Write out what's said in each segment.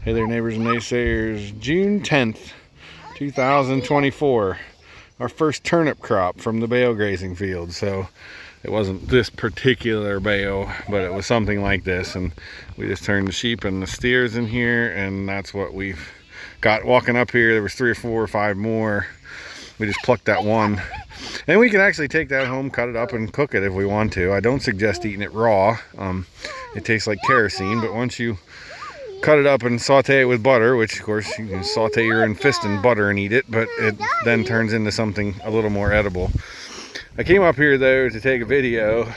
Hey there, neighbors and naysayers. June 10th, 2024. Our first turnip crop from the bale grazing field. So it wasn't this particular bale, but it was something like this. And we just turned the sheep and the steers in here, and that's what we've got. Walking up here, there was 3 or 4 or 5 more. We just plucked that one. And we can actually take that home, cut it up, and cook it if we want to. I don't suggest eating it raw. It tastes like kerosene, but once you cut it up and saute it with butter, which of course you can saute your own fist in butter and eat it, but it then turns into something a little more edible. I came up here though to take a video.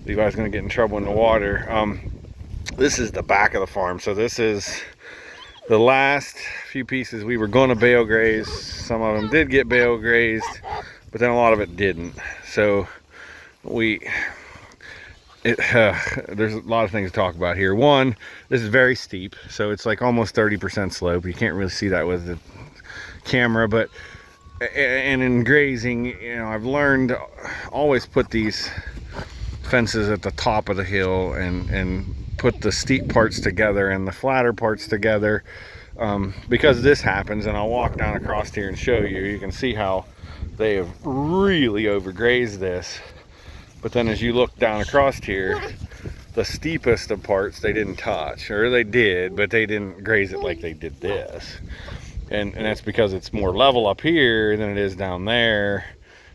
Levi's gonna get in trouble in the water. This is the back of the farm, so this is the last few pieces we were gonna bale graze. Some of them did get bale grazed, but then a lot of it didn't. So there's a lot of things to talk about here. One, this is very steep, so it's like almost 30% slope. You can't really see that with the camera, but and in grazing, you know, I've learned always put these fences at the top of the hill and put the steep parts together and the flatter parts together, because this happens, and I'll walk down across here and show you. You can see how they have really overgrazed this. But then as you look down across here, the steepest of parts they didn't touch, or they did, but they didn't graze it like they did this. And that's because it's more level up here than it is down there.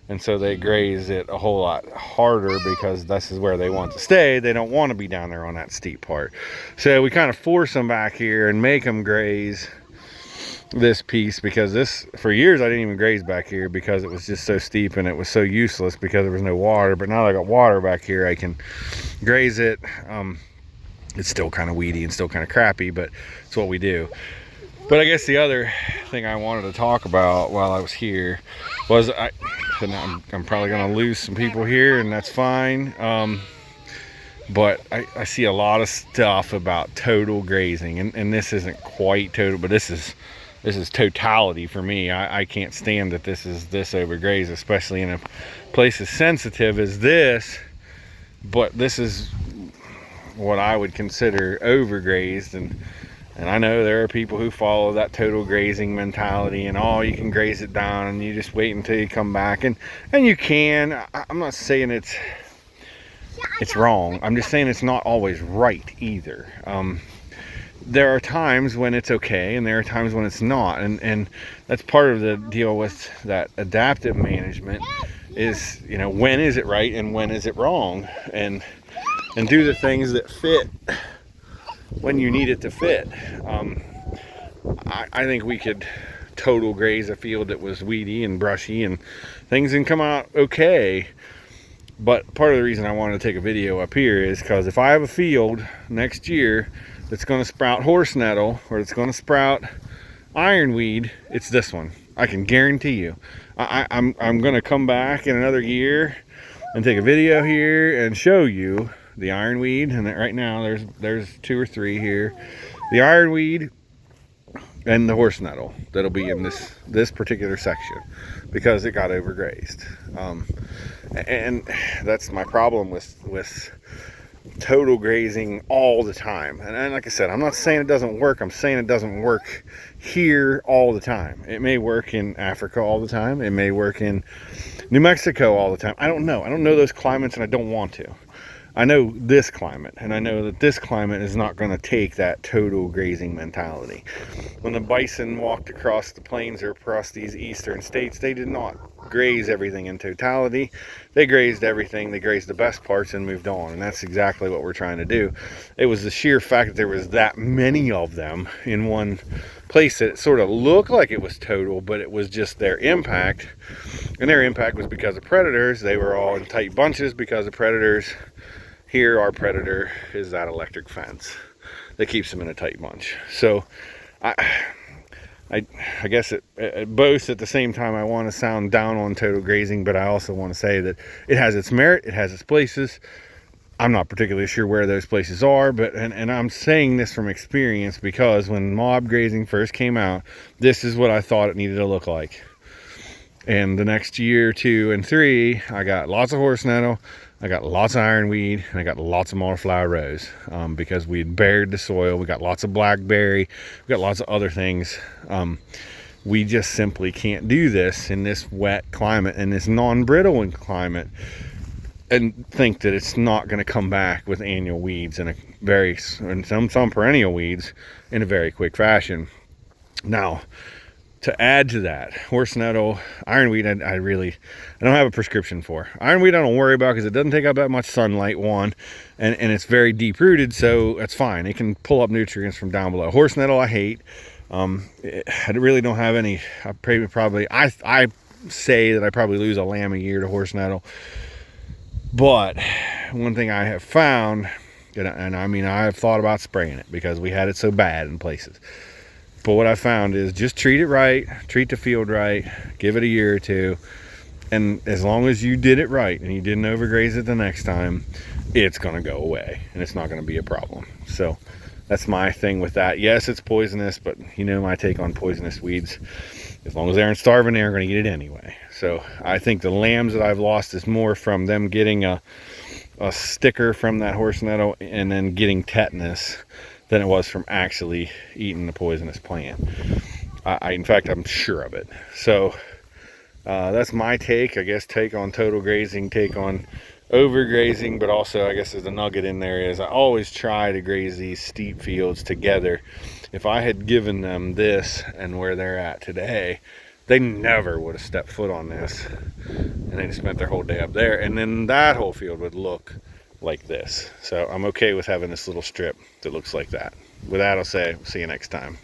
And so they graze it a whole lot harder because this is where they want to stay. They don't want to be down there on that steep part. So we kind of force them back here and make them graze this piece, because this, for years I didn't even graze back here because it was just so steep and it was so useless because there was no water. But now that I got water back here, I can graze it. It's still kind of weedy and still kind of crappy, but it's what we do. But I guess the other thing I wanted to talk about while I was here was I'm probably gonna lose some people here, and that's fine. But I see a lot of stuff about total grazing, and this isn't quite total, but this is totality for me. I can't stand that this is this overgrazed, especially in a place as sensitive as this. But this is what I would consider overgrazed, and I know there are people who follow that total grazing mentality, and oh, you can graze it down and you just wait until you come back, and you can. I'm not saying it's wrong. I'm just saying it's not always right either. There are times when it's okay, and there are times when it's not, and that's part of the deal with that adaptive management is, you know, when is it right and when is it wrong, and do the things that fit when you need it to fit. I think we could total graze a field that was weedy and brushy and things and come out okay. But part of the reason I wanted to take a video up here is because if I have a field next year that's going to sprout horse nettle, or it's going to sprout ironweed, it's this one. I can guarantee you. I'm going to come back in another year and take a video here and show you the ironweed. And right now there's 2 or 3 here. The ironweed and the horse nettle that'll be in this particular section because it got overgrazed. And that's my problem with total grazing all the time. And like I said, I'm not saying it doesn't work. I'm saying it doesn't work here all the time. It may work in Africa all the time. It may work in New Mexico all the time. I don't know. I don't know those climates, and I don't want to. I know this climate, and I know that this climate is not going to take that total grazing mentality. When the bison walked across the plains or across these eastern states, they did not graze everything in totality. They grazed everything. They grazed the best parts and moved on, and that's exactly what we're trying to do. It was the sheer fact that there was that many of them in one place that it sort of looked like it was total, but it was just their impact, and their impact was because of predators. They were all in tight bunches because of predators. Here, our predator is that electric fence that keeps them in a tight bunch. So I guess both at the same time, I want to sound down on total grazing, but I also want to say that it has its merit, it has its places. I'm not particularly sure where those places are, but and I'm saying this from experience, because when mob grazing first came out, this is what I thought it needed to look like. And the next year, 2 and 3, I got lots of horse nettle. I got lots of ironweed, and I got lots of multiflower rose because we had bared the soil. We got lots of blackberry. We got lots of other things. We just simply can't do this in this wet climate and this non-brittle climate and think that it's not going to come back with annual weeds in a very, and some perennial weeds in a very quick fashion. Now, to add to that, horse nettle, ironweed, I don't have a prescription for. Ironweed I don't worry about because it doesn't take up that much sunlight, one, and it's very deep rooted, so that's fine. It can pull up nutrients from down below. Horse nettle I hate. I really don't have any. I say that I probably lose a lamb a year to horse nettle. But one thing I have found, and I mean, I have thought about spraying it because we had it so bad in places. But what I found is just treat it right, treat the field right, give it a year or two. And as long as you did it right and you didn't overgraze it the next time, it's going to go away and it's not going to be a problem. So that's my thing with that. Yes, it's poisonous, but you know my take on poisonous weeds. As long as they aren't starving, they're going to get it anyway. So I think the lambs that I've lost is more from them getting a sticker from that horse nettle and then getting tetanus than it was from actually eating the poisonous plant. In fact, I'm sure of it. So that's my take, I guess, take on total grazing, take on overgrazing, but also I guess there's a nugget in there is I always try to graze these steep fields together. If I had given them this and where they're at today, they never would have stepped foot on this, and they just spent their whole day up there, and then that whole field would look like this. So I'm okay with having this little strip that looks like that. With that, I'll say see you next time.